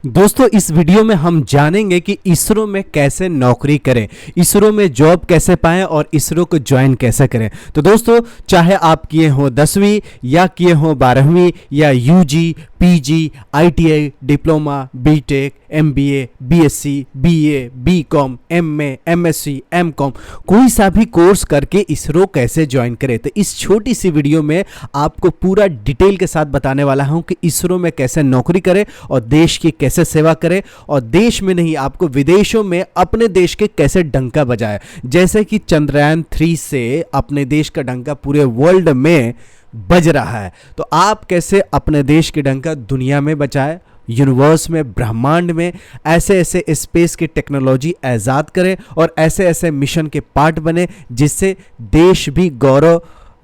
दोस्तों इस वीडियो में हम जानेंगे कि इसरो में कैसे नौकरी करें, इसरो में जॉब कैसे पाएं और इसरो को ज्वाइन कैसे करें। तो दोस्तों चाहे आप किए हो 10वीं या किए हो 12वीं या UG, PG, ITI, diploma, BTech, MBA, BSc, BA, BCom, MA, MSc, MCom, कोई सा भी कोर्स करके इसरो कैसे ज्वाइन करें। तो इस छोटी सी वीडियो में आपको पूरा डिटेल के साथ बताने वाला हूं कि इसरो में कैसे नौकरी करें और देश की कैसे सेवा करें, और देश में नहीं आपको विदेशों में अपने देश के कैसे डंका बजाए। जैसे कि चंद्रयान 3 से अपने देश का डंका पूरे वर्ल्ड में बज रहा है, तो आप कैसे अपने देश के डंका दुनिया में बचाए, यूनिवर्स में, ब्रह्मांड में ऐसे ऐसे स्पेस की टेक्नोलॉजी आज़ाद करें और ऐसे ऐसे मिशन के पार्ट बने जिससे देश भी गौरव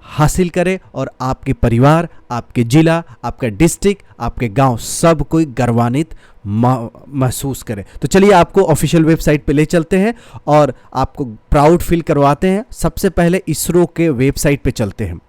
हासिल करे और आपके परिवार, आपके जिला, आपका डिस्ट्रिक्ट, आपके गांव सब कोई गर्वान्वित महसूस करे। तो चलिए आपको ऑफिशियल वेबसाइट पे ले चलते हैं और आपको प्राउड फील करवाते हैं। सबसे पहले इसरो के वेबसाइट पे चलते हैं।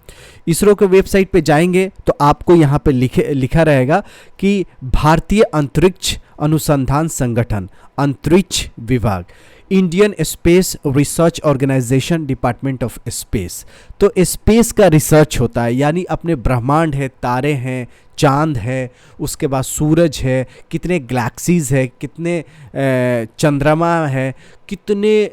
इसरो के वेबसाइट पे जाएंगे तो आपको यहाँ पे लिखा रहेगा कि भारतीय अंतरिक्ष अनुसंधान संगठन, अंतरिक्ष विभाग, Indian space research organisation, department of space. तो स्पेस का रिसर्च होता है, यानी अपने ब्रह्मांड है, तारे हैं, चांद है, उसके बाद सूरज है, कितने गैलेक्सीज है, कितने चंद्रमा है, कितने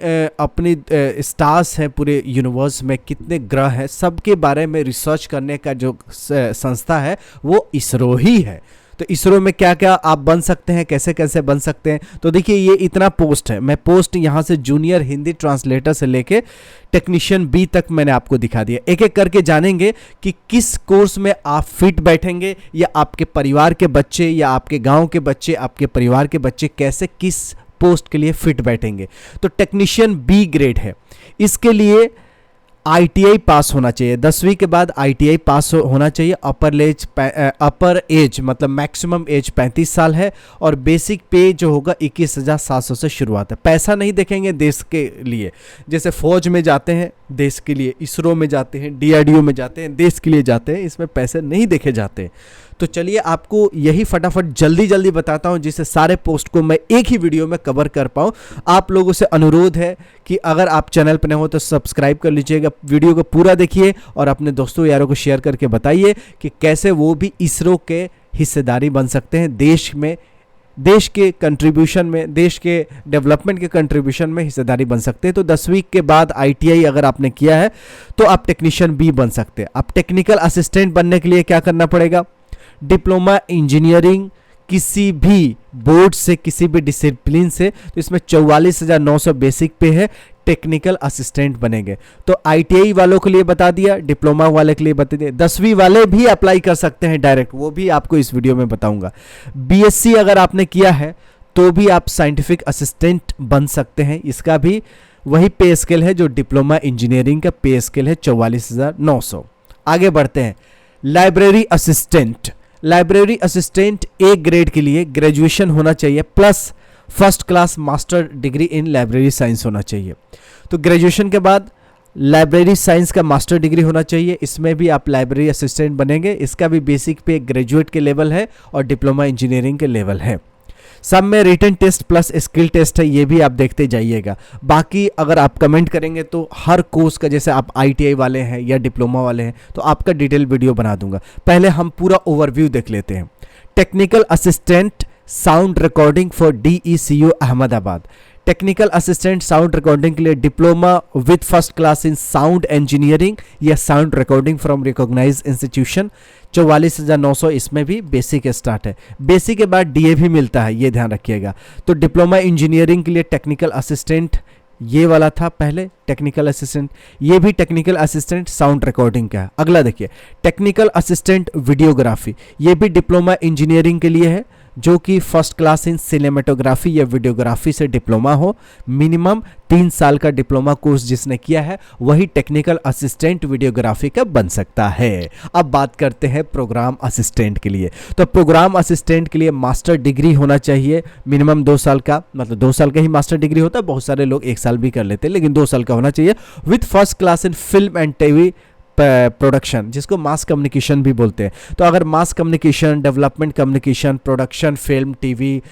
अपने स्टार्स हैं पूरे यूनिवर्स में, कितने ग्रह हैं, सबके बारे में रिसर्च करने का जो संस्था है वो इसरो ही है। तो इसरो में क्या क्या आप बन सकते हैं, कैसे कैसे बन सकते हैं, तो देखिए ये इतना पोस्ट है। मैं पोस्ट यहाँ से जूनियर हिंदी ट्रांसलेटर से लेके टेक्नीशियन बी तक मैंने आपको दिखा दिया। एक एक करके जानेंगे कि किस कोर्स में आप फिट बैठेंगे, या आपके परिवार के बच्चे या आपके गांव के बच्चे, आपके परिवार के बच्चे कैसे किस पोस्ट के लिए फिट बैठेंगे। तो टेक्नीशियन बी ग्रेड है, इसके लिए आईटीआई पास होना चाहिए, 10वीं के बाद आईटीआई पास होना चाहिए। अपर एज मतलब मैक्सिमम एज 35 साल है और बेसिक पे जो होगा 21,700 से शुरुआत है। पैसा नहीं देखेंगे देश के लिए, जैसे फौज में जाते हैं देश के लिए, इसरो में जाते हैं, डीआरडीओ में जाते हैं देश के लिए जाते हैं, इसमें पैसे नहीं देखे जाते। तो चलिए आपको यही फटाफट जल्दी जल्दी बताता हूं जिससे सारे पोस्ट को मैं एक ही वीडियो में कवर कर पाऊं। आप लोगों से अनुरोध है कि अगर आप चैनल पर नए हो तो सब्सक्राइब कर लीजिएगा, वीडियो को पूरा देखिए और अपने दोस्तों यारों को शेयर करके बताइए कि कैसे वो भी इसरो के हिस्सेदारी बन सकते हैं, देश में, देश के कंट्रीब्यूशन में, देश के डेवलपमेंट के कंट्रीब्यूशन में हिस्सेदारी बन सकते हैं। तो 10वीं के बाद आईटीआई अगर आपने किया है तो आप टेक्नीशियन बी बन सकते हैं। आप टेक्निकल असिस्टेंट बनने के लिए क्या करना पड़ेगा, डिप्लोमा इंजीनियरिंग किसी भी बोर्ड से, किसी भी डिसिप्लिन से, तो इसमें 44,900 बेसिक पे है, टेक्निकल असिस्टेंट बनेंगे। तो आईटीआई वालों के लिए बता दिया, डिप्लोमा वाले के लिए बता दिया, 10वीं वाले भी अप्लाई कर सकते हैं डायरेक्ट, वो भी आपको इस वीडियो में बताऊंगा। बीएससी अगर आपने किया है तो भी आप साइंटिफिक असिस्टेंट बन सकते हैं, इसका भी वही पे स्केल है जो डिप्लोमा इंजीनियरिंग का पे स्केल है, 44,900। आगे बढ़ते हैं, library assistant. Library assistant A grade के लिए ग्रेजुएशन होना चाहिए plus first class master degree in library science होना चाहिए। तो ग्रेजुएशन के बाद लाइब्रेरी साइंस का मास्टर डिग्री होना चाहिए, इसमें भी आप लाइब्रेरी असिस्टेंट बनेंगे। इसका भी बेसिक पे ग्रेजुएट के लेवल है और डिप्लोमा इंजीनियरिंग के लेवल है। सब में written test plus skill test है, ये भी आप देखते जाइएगा। बाकी अगर आप कमेंट करेंगे तो हर कोर्स का, जैसे आप आईटीआई वाले हैं या डिप्लोमा वाले हैं तो आपका डिटेल वीडियो बना दूंगा। पहले हम पूरा ओवरव्यू देख लेते हैं। Technical assistant sound recording for DECU Ahmedabad. Technical assistant sound recording के लिए diploma with first class in sound engineering या sound recording from recognize institution, 44,900। इसमें भी बेसिक स्टार्ट है, बेसिक के बाद डीए भी मिलता है, ये ध्यान रखिएगा। तो डिप्लोमा इंजीनियरिंग के लिए टेक्निकल असिस्टेंट ये वाला था पहले, टेक्निकल असिस्टेंट, ये भी टेक्निकल असिस्टेंट साउंड रिकॉर्डिंग का है। अगला देखिए, टेक्निकल असिस्टेंट वीडियोग्राफी, ये भी डिप्लोमा इंजीनियरिंग के लिए है, जो कि फर्स्ट क्लास इन सिनेमेटोग्राफी या वीडियोग्राफी से डिप्लोमा हो। मिनिमम 3 साल का डिप्लोमा कोर्स जिसने किया है वही टेक्निकल असिस्टेंट वीडियोग्राफी का बन सकता है। अब बात करते हैं प्रोग्राम असिस्टेंट के लिए। तो प्रोग्राम असिस्टेंट के लिए मास्टर डिग्री होना चाहिए, मिनिमम 2 साल का, मतलब 2 साल का ही मास्टर डिग्री होता है, बहुत सारे लोग 1 साल भी कर लेते हैं, लेकिन 2 साल का होना चाहिए। With first class in film and TV production, जिसको मास कम्युनिकेशन भी बोलते हैं। तो अगर मास communication, development communication, production, film, TV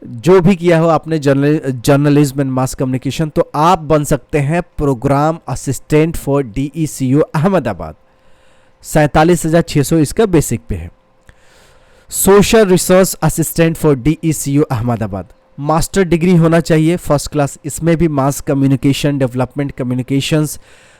जो भी किया हो आपने, जर्नलिज्म एंड मास कम्युनिकेशन, तो आप बन सकते हैं programme assistant for DECU Ahmedabad. 47,600 इसका बेसिक पे है। Social resource assistant for DECU Ahmedabad, master degree होना चाहिए फर्स्ट क्लास, इसमें भी mass communication, development communications,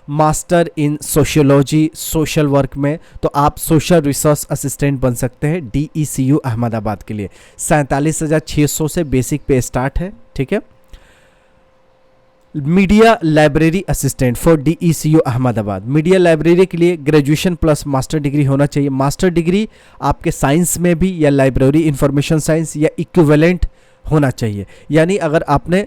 master in sociology, social work में, तो आप सोशल रिसोर्स असिस्टेंट बन सकते हैं DECU अहमदाबाद के लिए। 47,600 से बेसिक पे स्टार्ट है, ठीक है। Media library assistant for DECU Ahmedabad, media library के लिए ग्रेजुएशन प्लस मास्टर डिग्री होना चाहिए। मास्टर डिग्री आपके साइंस में भी या लाइब्रेरी इंफॉर्मेशन साइंस या इक्विवेलेंट होना चाहिए, यानी अगर आपने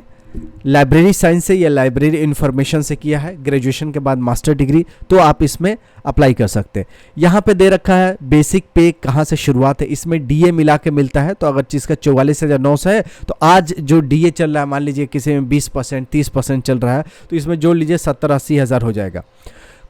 लाइब्रेरी साइंस से या लाइब्रेरी इंफॉर्मेशन से किया है ग्रेजुएशन के बाद मास्टर डिग्री, तो आप इसमें अप्लाई कर सकते हैं। यहाँ पे दे रखा है बेसिक पे कहाँ से शुरुआत है, इसमें DA मिला के मिलता है। तो अगर चीज़ का 44,900 है, तो आज जो DA चल रहा है, मान लीजिए किसी में 20%, 30% चल रहा है, तो इसमें जोड़ लीजिए 70-80 हज़ार हो जाएगा।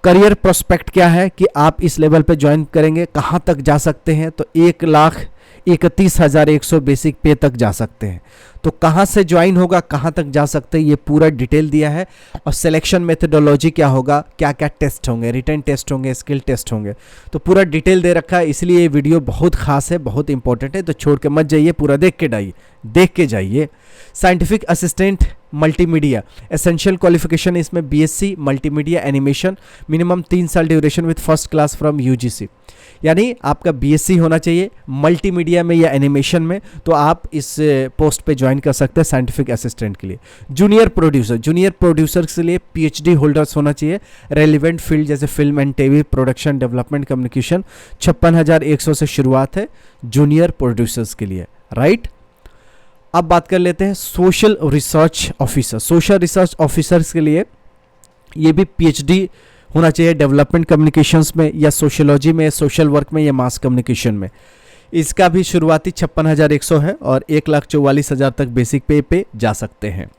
करियर प्रोस्पेक्ट क्या है कि आप इस लेवल पे ज्वाइन करेंगे, कहाँ तक जा सकते हैं, तो 1,31,100 बेसिक पे तक जा सकते हैं। तो कहाँ से ज्वाइन होगा, कहाँ तक जा सकते हैं, ये पूरा डिटेल दिया है। और सिलेक्शन मेथडोलॉजी क्या होगा, क्या क्या टेस्ट होंगे, रिटन टेस्ट होंगे, स्किल टेस्ट होंगे, तो पूरा डिटेल दे रखा है। इसलिए ये वीडियो बहुत खास है, बहुत इंपॉर्टेंट है, तो छोड़ के मत जाइए, पूरा देख के जाइए। Scientific assistant multimedia, essential qualification इसमें BSc मल्टीमीडिया एनिमेशन, मिनिमम 3 साल duration with first class from UGC, यानी आपका BSc होना चाहिए मल्टीमीडिया में या एनिमेशन में, तो आप इस पोस्ट पे ज्वाइन कर सकते हैं साइंटिफिक असिस्टेंट के लिए। जूनियर प्रोड्यूसर के लिए PhD होल्डर्स होना चाहिए, रेलिवेंट फील्ड जैसे film and TV, production, development, communication. 56,100 से शुरुआत है जूनियर प्रोड्यूसर्स के लिए, राइट। अब बात कर लेते हैं सोशल रिसर्च ऑफिसर्स के लिए, ये भी PhD होना चाहिए डेवलपमेंट कम्युनिकेशंस में या सोशियोलॉजी में, सोशल वर्क में या मास कम्युनिकेशन में। इसका भी शुरुआती 56,100 है और 1,44,000 तक बेसिक पे जा सकते हैं।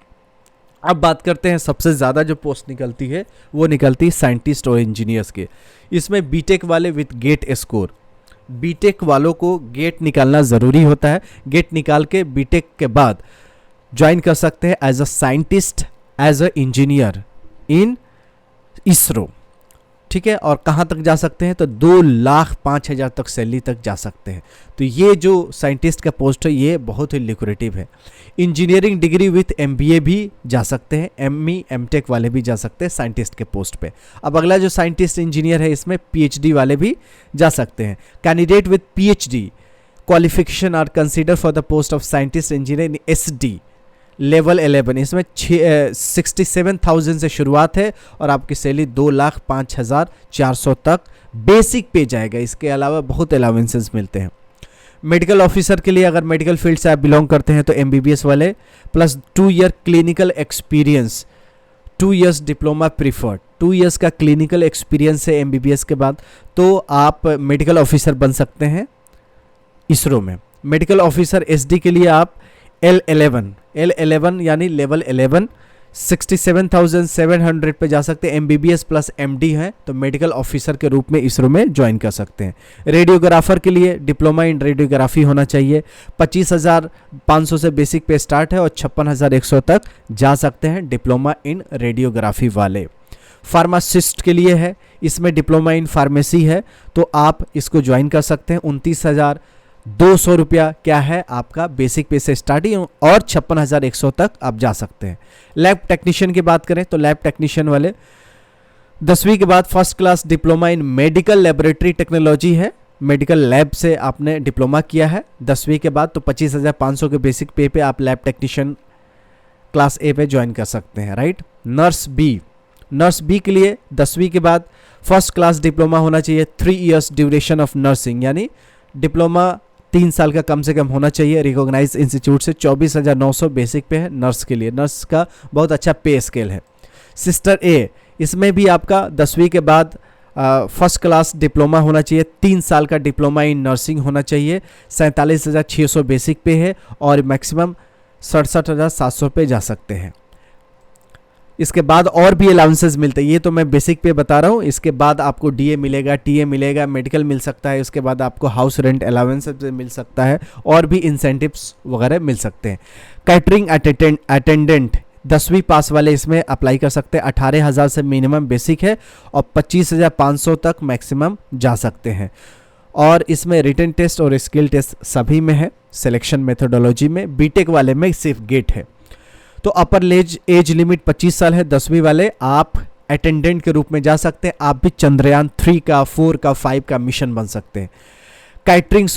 अब बात करते हैं सबसे ज़्यादा जो पोस्ट निकलती है, वो निकलती है साइंटिस्ट और इंजीनियर्स के। इसमें बीटेक वाले विथ गेट स्कोर, बीटेक वालों को गेट निकालना ज़रूरी होता है। गेट निकाल के बीटेक के बाद ज्वाइन कर सकते हैं as a scientist, as a engineer in ISRO, ठीक है। और कहाँ तक जा सकते हैं, तो 2,05,000 तक सैलरी तक जा सकते हैं। तो ये जो साइंटिस्ट का पोस्ट है, ये बहुत ही लिक्रेटिव है। इंजीनियरिंग डिग्री विथ MBA भी जा सकते हैं, ME MTech वाले भी जा सकते हैं साइंटिस्ट के पोस्ट पे। अब अगला जो साइंटिस्ट इंजीनियर है, इसमें PhD वाले भी जा सकते हैं। Candidate with PhD qualification are consider for the post of scientist engineer SD level 11, इसमें 67,000 से शुरुआत है और आपकी सैलरी 2,05,400 तक बेसिक पे जाएगा। इसके अलावा बहुत अलाउंसेस मिलते हैं। मेडिकल ऑफिसर के लिए, अगर मेडिकल फील्ड से आप बिलोंग करते हैं, तो MBBS वाले plus 2 year clinical experience, 2 years diploma preferred, 2 years का क्लिनिकल एक्सपीरियंस है MBBS के बाद, तो आप मेडिकल ऑफिसर बन सकते हैं इसरो में। मेडिकल ऑफिसर SD के लिए आप L11 यानी लेवल 11 67,700 पे जा सकते हैं। MBBS प्लस MD है, तो मेडिकल ऑफिसर के रूप में इसरो में ज्वाइन कर सकते हैं। रेडियोग्राफर के लिए डिप्लोमा इन रेडियोग्राफी होना चाहिए। 25,500 से बेसिक पे स्टार्ट है और 56,100 तक जा सकते हैं डिप्लोमा इन रेडियोग्राफी वाले। फार्मासिस्ट के लिए है, इसमें डिप्लोमा इन फार्मेसी है, तो आप इसको ज्वाइन कर सकते हैं। 29,200 रुपया क्या है आपका बेसिक पे से स्टार्टिंग, और 56,100 तक आप जा सकते हैं। लैब टेक्नीशियन की बात करें, तो लैब टेक्नीशियन वाले 10वीं के बाद first class diploma in medical laboratory technology है, मेडिकल लैब से आपने डिप्लोमा किया है 10वीं के बाद, तो 25,500 के बेसिक पे आप लैब टेक्नीशियन क्लास A पे ज्वाइन कर सकते हैं, राइट। नर्स बी के लिए 10वीं के बाद फर्स्ट क्लास डिप्लोमा होना चाहिए। 3 इयर्स ड्यूरेशन ऑफ नर्सिंग, यानी डिप्लोमा 3 साल का कम से कम होना चाहिए रिकॉग्नाइज्ड इंस्टीट्यूट से। 24,900 बेसिक पे है नर्स के लिए, नर्स का बहुत अच्छा पे स्केल है। सिस्टर A, इसमें भी आपका 10वीं के बाद फर्स्ट क्लास डिप्लोमा होना चाहिए, 3 साल का डिप्लोमा इन नर्सिंग होना चाहिए। 47,600 बेसिक पे है और मैक्सिमम 67,700 पे जा सकते हैं। इसके बाद और भी अलाउंसेस मिलते हैं, ये तो मैं बेसिक पे बता रहा हूँ। इसके बाद आपको डीए मिलेगा, टीए मिलेगा, मेडिकल मिल सकता है, उसके बाद आपको हाउस रेंट अलाउंस मिल सकता है और भी इंसेंटिव्स वगैरह मिल सकते हैं। कैटरिंग अटेंडेंट 10वीं पास वाले इसमें अप्लाई कर सकते हैं। 18,000 से मिनिमम बेसिक है और 25,500 तक मैक्सिमम जा सकते हैं। और इसमें रिटन टेस्ट और स्किल टेस्ट सभी में है। सिलेक्शन मेथोडोलॉजी में बीटेक वाले में सिर्फ गेट है। तो अपर एज लिमिट 25 साल है। 10वीं वाले आप अटेंडेंट के रूप में जा सकते हैं। आप भी चंद्रयान 3 का, 4 का, 5 का मिशन बन सकते हैं। कैटरिंग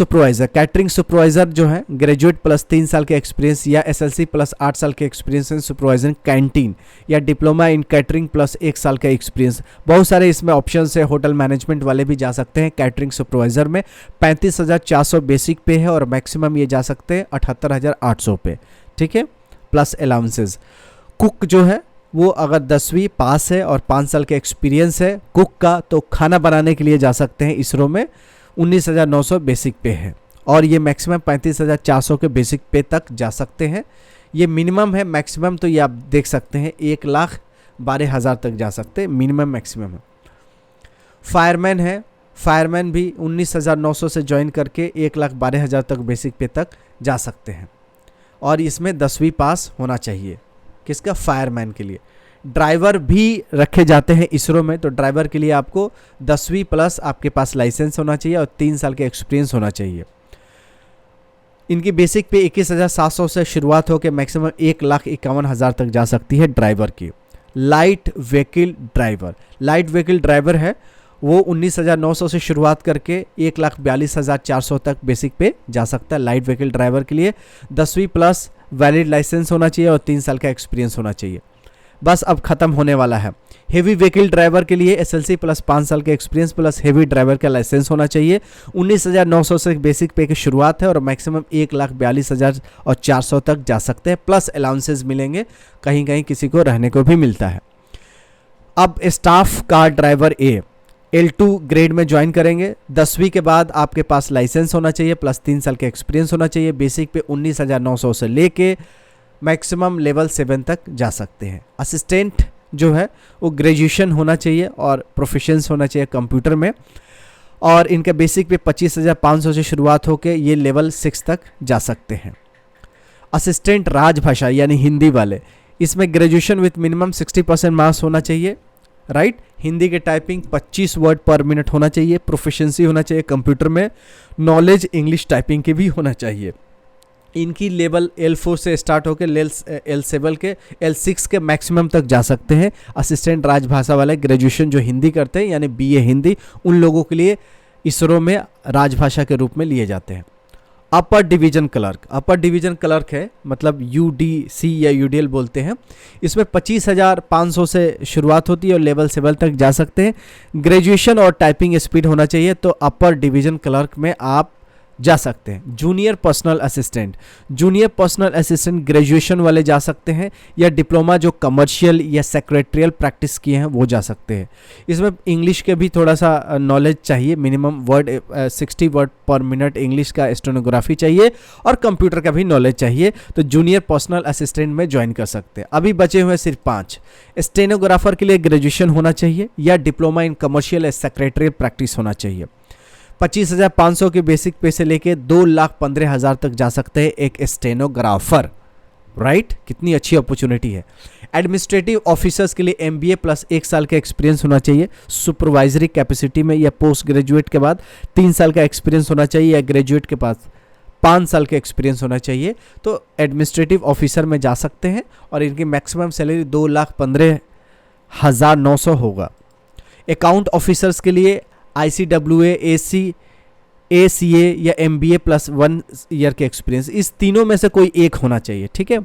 सुपरवाइजर जो है ग्रेजुएट प्लस 3 साल के एक्सपीरियंस या एसएलसी प्लस 8 साल के एक्सपीरियंस इन सुपरवाइजर कैंटीन या डिप्लोमा इन कैटरिंग प्लस 1 साल का एक्सपीरियंस। बहुत सारे इसमें ऑप्शन है। होटल मैनेजमेंट वाले भी जा सकते हैं। कैटरिंग सुपरवाइजर में 35,400 बेसिक पे है और मैक्सिमम ये जा सकते हैं 78,800 पे, ठीक है, प्लस अलाउंसेस। कुक जो है वो अगर 10वीं पास है और 5 साल के एक्सपीरियंस है कुक का, तो खाना बनाने के लिए जा सकते हैं। इसरो में 19,900 बेसिक पे है और ये मैक्सिमम 35,400 के बेसिक पे तक जा सकते हैं। ये मिनिमम है, मैक्सिमम तो ये आप देख सकते हैं 1,12,000 तक जा सकते हैं, मिनिमम मैक्सिमम है। फायरमैन है, फायरमैन भी 19,900 से ज्वाइन करके 1,12,000 तक बेसिक पे तक जा सकते हैं और इसमें 10वीं पास होना चाहिए। किसका? फायरमैन के लिए। ड्राइवर भी रखे जाते हैं इसरो में, तो ड्राइवर के लिए आपको 10वीं प्लस आपके पास लाइसेंस होना चाहिए और 3 साल के एक्सपीरियंस होना चाहिए। इनकी बेसिक पे 21,700 से शुरुआत होकर मैक्सिमम 1,51,000 तक जा सकती है ड्राइवर की। लाइट व्हीकल ड्राइवर है वो 19,900 से शुरुआत करके 1,42,400 तक बेसिक पे जा सकता है। लाइट व्हीकल ड्राइवर के लिए 10वीं प्लस वैलिड लाइसेंस होना चाहिए और 3 साल का एक्सपीरियंस होना चाहिए। बस अब खत्म होने वाला है। हेवी व्हीकल ड्राइवर के लिए एसएलसी प्लस 5 साल के एक्सपीरियंस प्लस हेवी ड्राइवर का लाइसेंस होना चाहिए। 19,900 से बेसिक पे की शुरुआत है और मैक्सिमम 1,42,400 तक जा सकते हैं, प्लस अलाउंसेस मिलेंगे, कहीं कहीं किसी को रहने को भी मिलता है। अब staff car driver L2 grade में ज्वाइन करेंगे। 10वीं के बाद आपके पास लाइसेंस होना चाहिए प्लस 3 साल का एक्सपीरियंस होना चाहिए। बेसिक पे 19,900 से लेके मैक्सिमम लेवल 7 तक जा सकते हैं। असिस्टेंट जो है वो ग्रेजुएशन होना चाहिए और प्रोफिशिएंस होना चाहिए कंप्यूटर में और इनका बेसिक पे 25,500 से शुरुआत होकर ये लेवल 6 तक जा सकते हैं। असिस्टेंट राजभाषा यानी हिंदी वाले, इसमें ग्रेजुएशन विथ मिनिमम 60% मार्क्स होना चाहिए, राइट। हिंदी के टाइपिंग 25 वर्ड पर मिनट होना चाहिए, प्रोफिशिएंसी होना चाहिए कंप्यूटर में, नॉलेज इंग्लिश टाइपिंग के भी होना चाहिए। इनकी लेवल L4 से स्टार्ट होकर L7 के L6 के मैक्सिमम तक जा सकते हैं। असिस्टेंट राजभाषा वाले ग्रेजुएशन जो हिंदी करते हैं यानी BA हिंदी, उन लोगों के लिए इसरो में राजभाषा के रूप में लिए जाते हैं। अपर डिवीजन क्लर्क है, मतलब UDC या UDL बोलते हैं। इसमें 25,500 से शुरुआत होती है और लेवल 7 तक जा सकते हैं। ग्रेजुएशन और टाइपिंग स्पीड होना चाहिए, तो अपर डिवीजन क्लर्क में आप जा सकते हैं। जूनियर पर्सनल असिस्टेंट ग्रेजुएशन वाले जा सकते हैं या डिप्लोमा जो कमर्शियल या सेक्रेटरियल प्रैक्टिस किए हैं वो जा सकते हैं। इसमें इंग्लिश के भी थोड़ा सा नॉलेज चाहिए, मिनिमम 60 वर्ड पर मिनट इंग्लिश का स्टेनोग्राफी चाहिए और कंप्यूटर का भी नॉलेज चाहिए, तो जूनियर पर्सनल असिस्टेंट में ज्वाइन कर सकते हैं। अभी बचे हुए सिर्फ 5। स्टेनोग्राफर के लिए ग्रेजुएशन होना चाहिए या डिप्लोमा इन कमर्शियल या सेक्रेटरियल प्रैक्टिस होना चाहिए। 25,500 के बेसिक पे से लेके 2,15,000 तक जा सकते हैं एक स्टेनोग्राफर, राइट। कितनी अच्छी अपॉर्चुनिटी है। एडमिनिस्ट्रेटिव ऑफिसर्स के लिए MBA प्लस 1 साल का एक्सपीरियंस होना चाहिए। सुपरवाइजरी कैपेसिटी में या पोस्ट ग्रेजुएट के बाद 3 साल का एक्सपीरियंस होना चाहिए या ग्रेजुएट के पास 5 साल का एक्सपीरियंस होना चाहिए, तो एडमिनिस्ट्रेटिव ऑफिसर में जा सकते हैं और इनकी मैक्सिमम सैलरी 2,15,900 होगा। अकाउंट ऑफिसर्स के लिए ICWA, ACA या MBA प्लस 1 ईयर के एक्सपीरियंस, इस तीनों में से कोई एक होना चाहिए, ठीक है।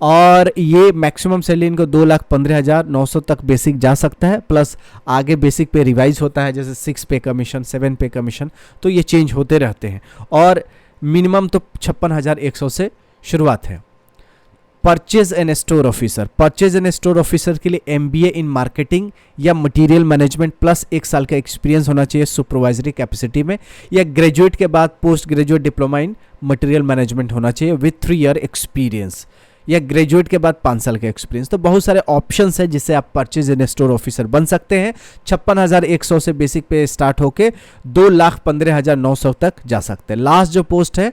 और ये मैक्सिमम सैलरी इनको 2,15,900 तक बेसिक जा सकता है, प्लस आगे बेसिक पे रिवाइज होता है, जैसे 6 पे कमीशन, 7 पे कमीशन, तो ये चेंज होते रहते हैं। और मिनिमम तो 56,100 से शुरुआत है। परचेज एंड स्टोर ऑफिसर के लिए MBA इन मार्केटिंग या मटेरियल मैनेजमेंट प्लस 1 साल का एक्सपीरियंस होना चाहिए सुपरवाइजरी कैपेसिटी में, या ग्रेजुएट के बाद post graduate diploma in material management होना चाहिए विथ 3 ईयर एक्सपीरियंस। या ग्रेजुएट के बाद 5 साल का एक्सपीरियंस। तो बहुत सारे ऑप्शंस है जिससे आप परचेज इन स्टोर ऑफिसर बन सकते हैं। 56,100 से बेसिक पे स्टार्ट होके 2,15,900 तक जा सकते हैं। लास्ट जो पोस्ट है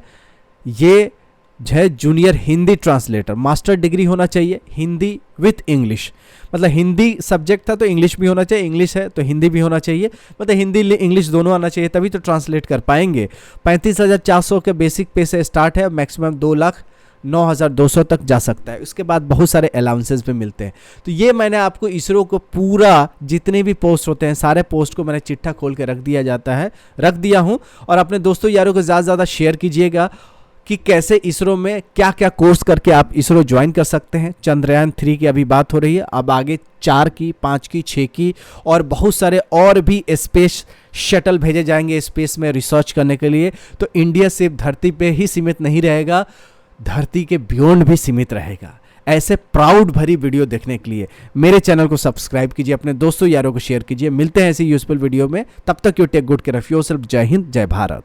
ये है junior Hindi translator. Master degree होना चाहिए हिंदी विथ इंग्लिश, मतलब हिंदी सब्जेक्ट था तो इंग्लिश भी होना चाहिए, इंग्लिश है तो हिंदी भी होना चाहिए, मतलब हिंदी इंग्लिश दोनों आना चाहिए, तभी तो ट्रांसलेट कर पाएंगे। 35,400 के बेसिक पे से स्टार्ट है, मैक्सिमम 2,09,200 तक जा सकता है। उसके बाद बहुत सारे अलाउंसेस भी मिलते हैं। तो ये मैंने आपको इसरो को पूरा जितने भी पोस्ट होते हैं सारे पोस्ट को मैंने चिट्ठा खोल के रख दिया हूँ। और अपने दोस्तों यारों को ज़्यादा से ज़्यादा शेयर कीजिएगा कि कैसे इसरो में क्या क्या कोर्स करके आप इसरो ज्वाइन कर सकते हैं। चंद्रयान 3 की अभी बात हो रही है, अब आगे 4 की, 5 की, 6 की और बहुत सारे और भी स्पेस शटल भेजे जाएंगे स्पेस में रिसर्च करने के लिए। तो इंडिया सिर्फ धरती पे ही सीमित नहीं रहेगा, धरती के बियॉन्ड भी सीमित रहेगा। ऐसे प्राउड भरी वीडियो देखने के लिए मेरे चैनल को सब्सक्राइब कीजिए, अपने दोस्तों यारों को शेयर कीजिए। मिलते हैं ऐसी यूजफुल वीडियो में, तब तक you take good care of yourself. जय हिंद, जय भारत।